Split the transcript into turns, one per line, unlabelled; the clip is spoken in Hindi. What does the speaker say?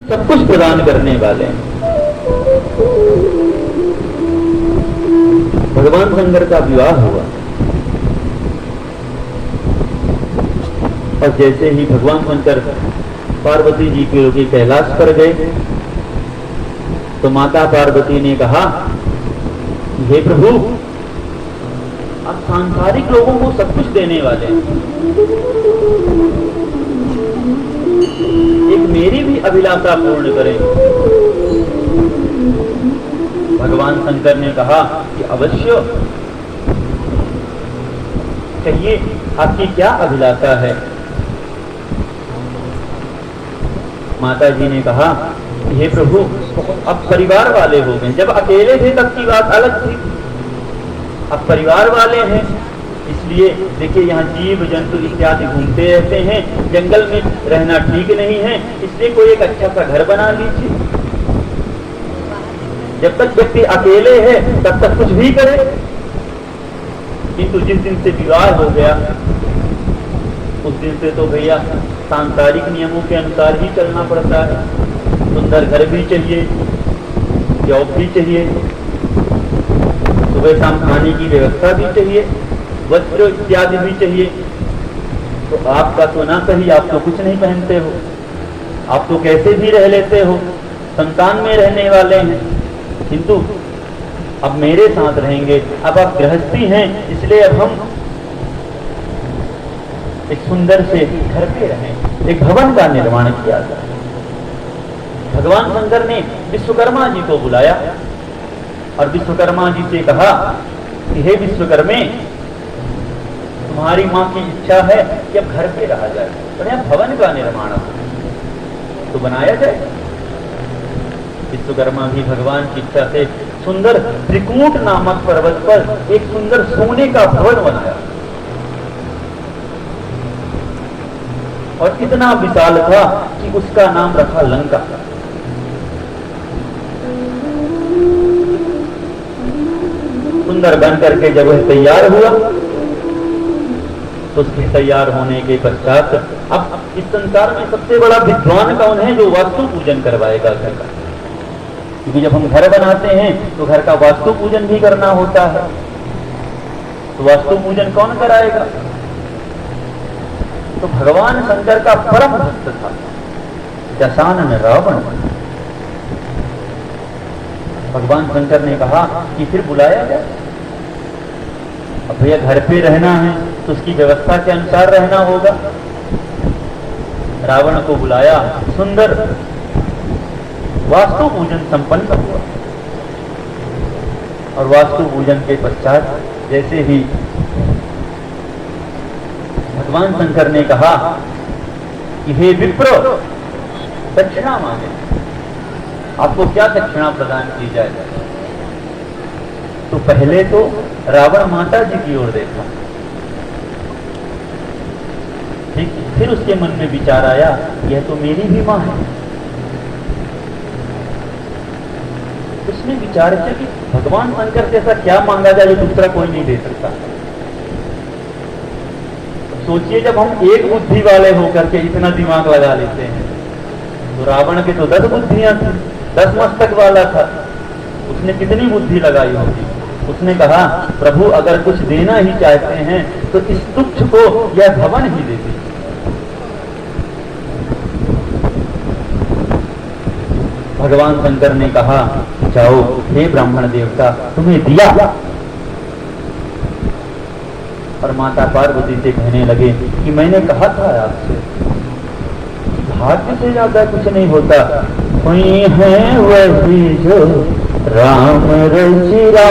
सब कुछ प्रदान करने वाले हैं। भगवान शंकर का विवाह हुआ और जैसे ही भगवान शंकर पार्वती जी के लोग कैलाश पर गए तो माता पार्वती ने कहा, हे प्रभु, आप सांसारिक लोगों को सब कुछ देने वाले हैं, एक मेरी भी अभिलाषा पूर्ण करें। भगवान शंकर ने कहा कि अवश्य, कहिए आपकी क्या अभिलाषा है। माता जी ने कहा, हे प्रभु, अब परिवार वाले हो गए, जब अकेले थे तब की बात अलग थी, अब परिवार वाले हैं, इसलिए देखिए यहाँ जीव जंतु इत्यादि घूमते रहते हैं, जंगल में रहना ठीक नहीं है, इसलिए कोई एक अच्छा सा घर बना लीजिए। जब तक व्यक्ति अकेले है तब तक कुछ भी करे, किंतु जिस दिन से विवाह हो गया उस दिन से तो भैया सांसारिक नियमों के अनुसार ही चलना पड़ता है। सुंदर घर भी चाहिए, जॉब भी चाहिए, सुबह शाम खाने की व्यवस्था भी चाहिए, वस्त्र इत्यादि भी चाहिए। तो आपका तो ना कहीं, आप तो कुछ नहीं पहनते हो, आप तो कैसे भी रह लेते हो, संतान में रहने वाले हैं, किंतु अब मेरे साथ रहेंगे। अब आप गृहस्थी हैं, इसलिए अब हम एक सुंदर से घर पे रहें। एक भवन का निर्माण किया था। भगवान शंकर ने विश्वकर्मा जी को बुलाया और विश्वकर्मा जी से कहा कि हे विश्वकर्मे, तुम्हारी माँ की इच्छा है कि अब घर पे रहा जाए, बढ़िया भवन का निर्माण हो तो बनाया जाए। विश्वकर्मा भी भगवान की इच्छा से सुंदर त्रिकूट नामक पर्वत पर एक सुंदर सोने का भवन बनाया और इतना विशाल था कि उसका नाम रखा लंका। सुंदर बन करके जब वह तैयार हुआ तो उसके तैयार होने के पश्चात अब इस संसार में सबसे बड़ा विद्वान कौन है जो वास्तु पूजन करवाएगा घर का, क्योंकि जब हम घर बनाते हैं तो घर का वास्तु पूजन भी करना होता है। तो वास्तु पूजन कौन कराएगा? तो भगवान शंकर का परम भक्त था दशानन रावण। भगवान शंकर ने कहा कि फिर बुलाया जाए। अब भैया घर पे रहना है तो उसकी व्यवस्था के अनुसार रहना होगा। रावण को बुलाया, सुंदर वास्तु पूजन संपन्न हुआ और वास्तु पूजन के पश्चात जैसे ही भगवान शंकर ने कहा कि हे विप्र, दक्षिणा मांगे, आपको क्या दक्षिणा प्रदान की जाए। तो पहले तो रावण माता जी की ओर देखा, ठीक, फिर उसके मन में विचार आया, यह तो मेरी भी मां है। उसने विचार किया कि भगवान शंकर से ऐसा क्या मांगा जाए जो दूसरा कोई नहीं दे सकता। सोचिए, जब हम एक बुद्धि वाले होकर के इतना दिमाग लगा लेते हैं, तो रावण के तो 10 बुद्धियां थी, 10 मस्तक वाला था, उसने कितनी बुद्धि लगाई होगी। उसने कहा, प्रभु अगर कुछ देना ही चाहते हैं तो इस तुच्छ को यह भवन ही दे दीजिए। भगवान शंकर ने कहा, जाओ हे ब्राह्मण देवता, तुम्हें दिया। और माता पार्वती से कहने लगे कि मैंने कहा था आपसे, भाग्य से ज्यादा कुछ नहीं होता, कोई है वही जो राम रचिरा।